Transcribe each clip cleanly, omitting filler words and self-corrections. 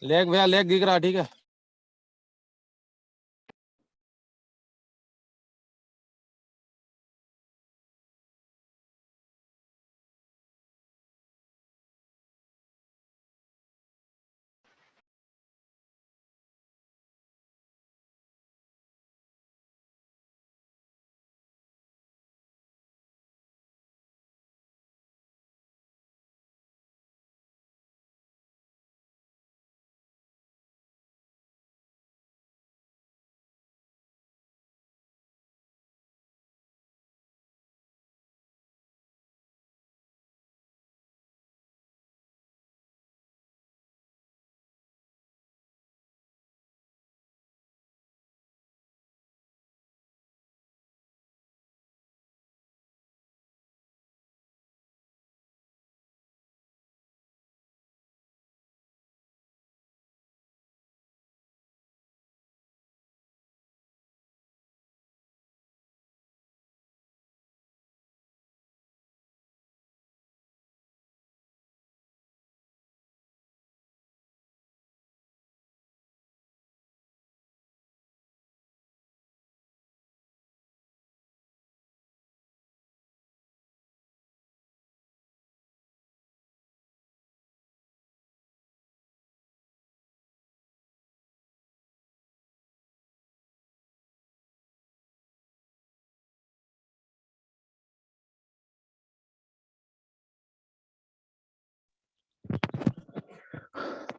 Leg भैया leg दिख रहा, ठीक है।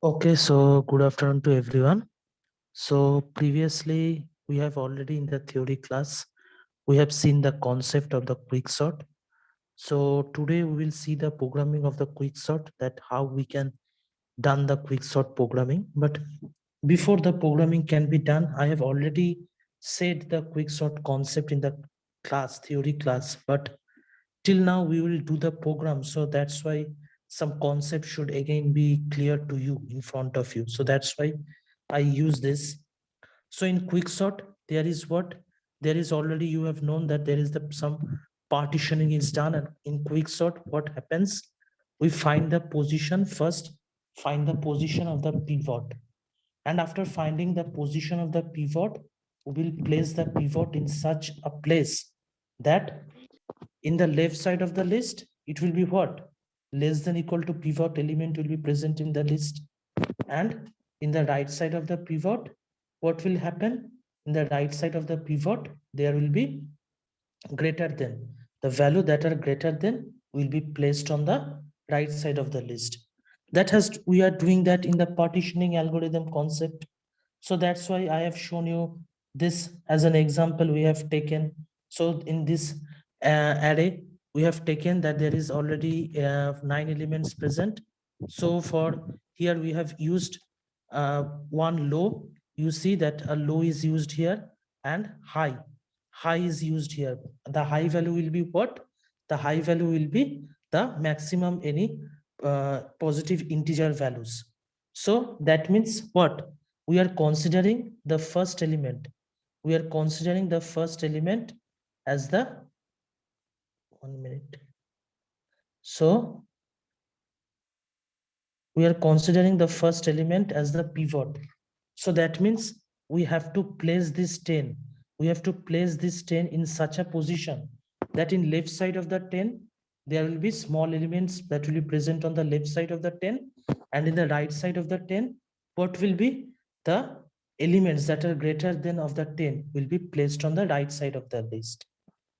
Okay, so good afternoon to everyone. So previously we have already in the theory class, we have seen the concept of the quicksort. So today we will see the programming of the quicksort, that how we can done the quicksort programming. But before the programming can be done, I have already said the quicksort concept in the class, theory class, but till now we will do the program. So that's why some concept should again be clear to you in front of you. So that's why I use this. So in quicksort, there is what? There is already, you have known that there is some partitioning is done. And in quicksort, what happens? We find the position first, find the position of the pivot. And after finding the position of the pivot, we will place the pivot in such a place that in the left side of the list, it will be what? Less than equal to pivot element will be present in the list. And in the right side of the pivot, what will happen? In the right side of the pivot, there will be greater than. The value that are greater than will be placed on the right side of the list. That has, we are doing that in the partitioning algorithm concept. So that's why I have shown you this as an example we have taken. So in this array, we have taken that there is already 9 elements present. So for here we have used one low. You see that a low is used here and high is used here. The high value will be what? The high value will be the maximum any positive integer values. So that means what? We are considering the first element. We are considering the first element as the 1 minute. So we are considering the first element as the pivot. So that means we have to place this 10. We have to place this 10 in such a position that in left side of the 10, there will be small elements that will be present on the left side of the 10. And in the right side of the 10, what will be? The elements that are greater than of the 10 will be placed on the right side of the list.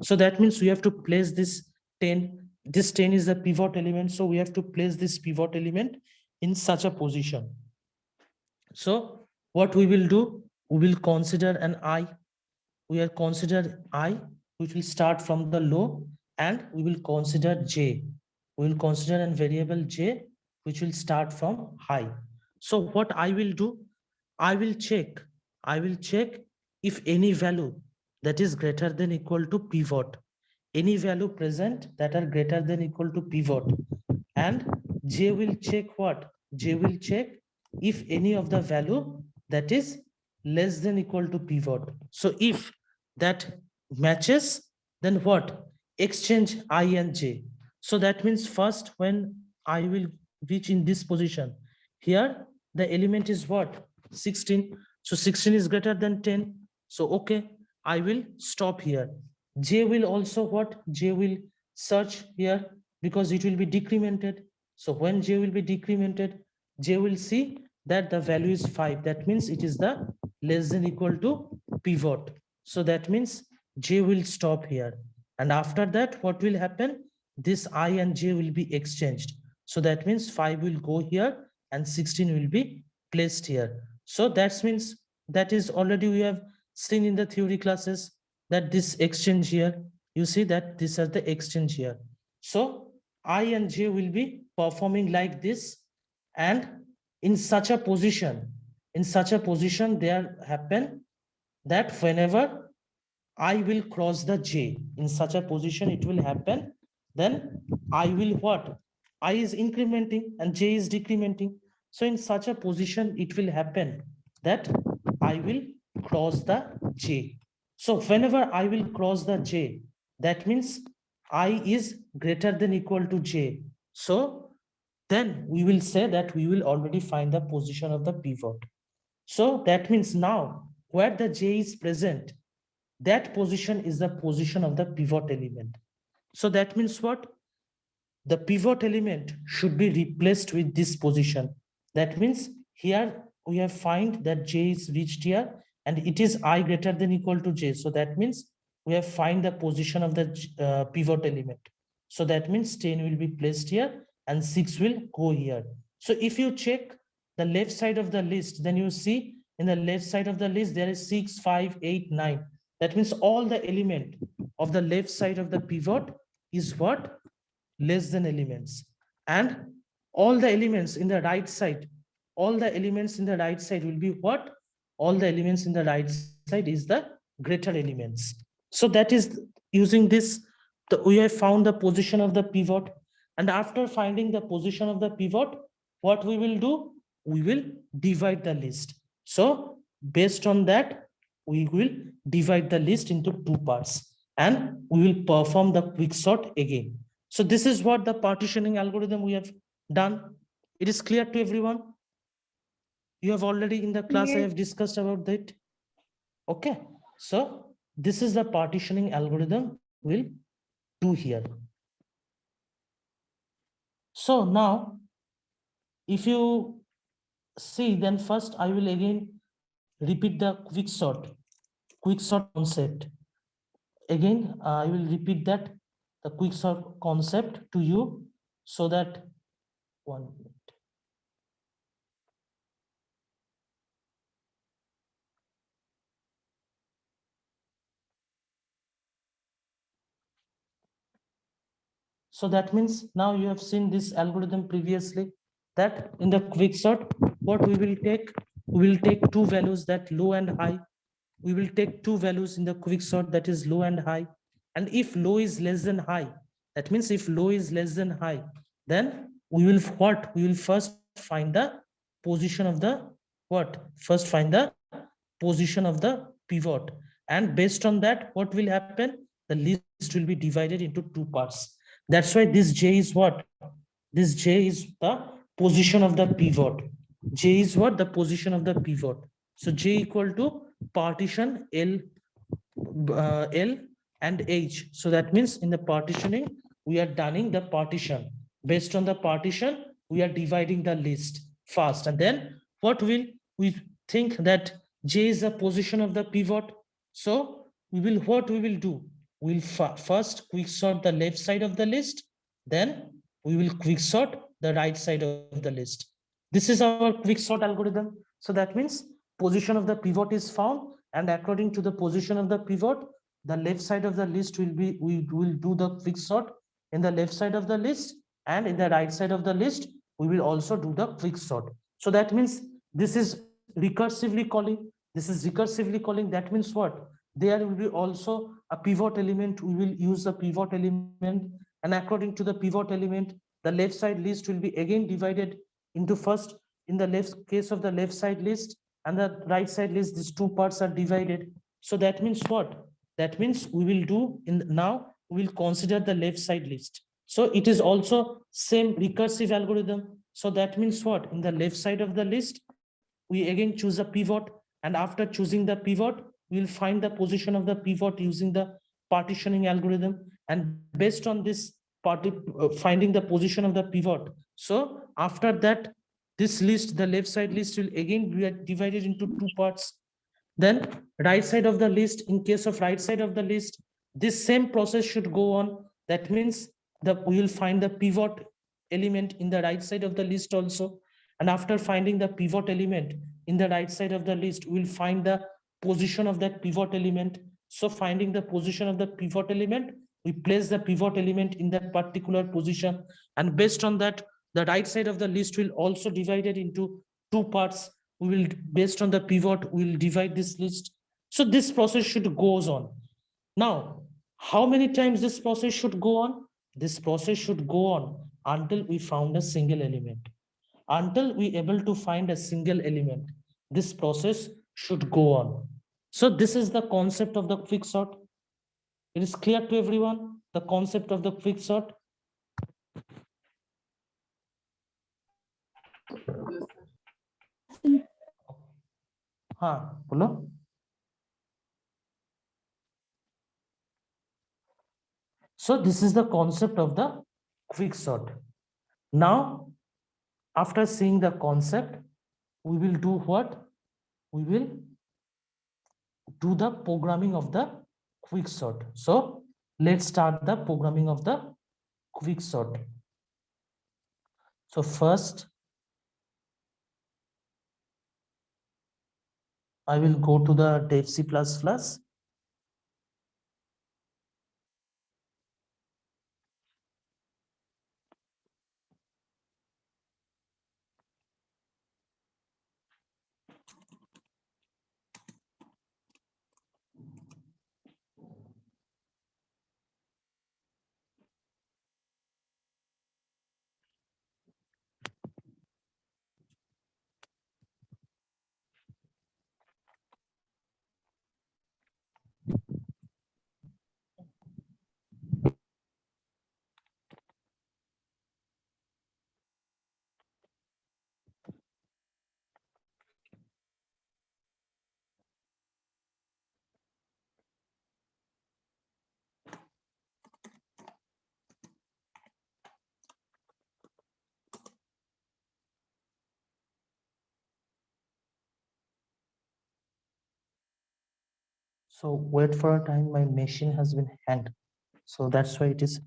So that means we have to place this 10. This 10 is the pivot element. So we have to place this pivot element in such a position. So what we will do, we will consider an I. We are consider I, which will start from the low, and we will consider J. We will consider a variable J, which will start from high. So what I will do, I will check. I will check if any value that is greater than equal to pivot, any value present that are greater than equal to pivot, and J will check what? J will check if any of the value that is less than equal to pivot. So if that matches, then what? Exchange I and J. So that means first when I will reach in this position, here the element is what? 16. So 16 is greater than 10. So okay, I will stop here. J will also what? J will search here because it will be decremented. So when J will be decremented, J will see that the value is 5. That means it is the less than equal to pivot. So that means J will stop here. And after that, what will happen? This I and J will be exchanged. So that means 5 will go here and 16 will be placed here. So that means that is already we have seen in the theory classes that this exchange here, you see that this is the exchange here. So I and J will be performing like this, and in such a position, there happen that whenever I will cross the J, in such a position it will happen, then I will what? I is incrementing and J is decrementing. So in such a position it will happen that I will cross the J. So whenever I will cross the J, that means I is greater than equal to J. So then we will say that we will already find the position of the pivot. So that means now where the J is present, that position is the position of the pivot element. So that means what? The pivot element should be replaced with this position. That means here we have find that J is reached here and it is I greater than equal to J. So that means we have find the position of the pivot element. So that means 10 will be placed here and 6 will go here. So if you check the left side of the list, then you see in the left side of the list, there is 6, 5, 8, 9. That means all the element of the left side of the pivot is what? Less than elements. And all the elements in the right side, all the elements in the right side will be what? All the elements in the right side is the greater elements. So that is using this, we have found the position of the pivot. And after finding the position of the pivot, what we will do? We will divide the list. So based on that, we will divide the list into two parts and we will perform the quick sort again. So this is what the partitioning algorithm we have done. It is clear to everyone? You have already in the class, I have discussed about that. Okay. So this is the partitioning algorithm we'll do here. So now, if you see, then first I will again repeat the quick sort concept. Again, I will repeat that the quick sort concept to you so that 1 minute. So that means now you have seen this algorithm previously, that in the quick sort, what we will take? We will take two values, that low and high. We will take two values in the quick sort, that is low and high. And if low is less than high, that means if low is less than high, then we will what? We will first find the position of the what? First find the position of the pivot. And based on that, what will happen? The list will be divided into two parts. That's why this J is what? This J is the position of the pivot. J is what? The position of the pivot. So J equal to partition L and H. So that means in the partitioning, we are done the partition. Based on the partition, we are dividing the list first. And then what will we think that J is the position of the pivot? So what we will do? We'll first quick sort the left side of the list, then we will quick sort the right side of the list. This is our quick sort algorithm. So that means position of the pivot is found, and according to the position of the pivot, the left side of the list will be, we will do the quick sort in the left side of the list, and in the right side of the list, we will also do the quick sort. So that means this is recursively calling. This is recursively calling. That means what? There will be also a pivot element. We will use the pivot element, and according to the pivot element, the left side list will be again divided into first, in the left case of the left side list and the right side list, these two parts are divided. So that means what? That means we will do now we will consider the left side list. So it is also same recursive algorithm. So that means what? In the left side of the list, we again choose a pivot, and after choosing the pivot, we'll find the position of the pivot using the partitioning algorithm. And based on this finding the position of the pivot, so after that, this list, the left side list, will again be divided into two parts. Then right side of the list, in case of right side of the list, this same process should go on. That means we will find the pivot element in the right side of the list also. And after finding the pivot element in the right side of the list, we'll find the position of that pivot element. So finding the position of the pivot element, we place the pivot element in that particular position. And based on that, the right side of the list will also divide it into two parts. We will, based on the pivot, we will divide this list. So this process should goes on. Now, how many times this process should go on? This process should go on until we found a single element. Until we able to find a single element, this process should go on. So this is the concept of the quicksort. It is clear to everyone, the concept of the quicksort. हाँ बोलो. So this is the concept of the quicksort. Now, after seeing the concept, we will do what? We will do the programming of the quicksort. So let's start the programming of the quicksort. So first, I will go to the Dev C++. So wait for a time, my machine has been hanged. So that's why it is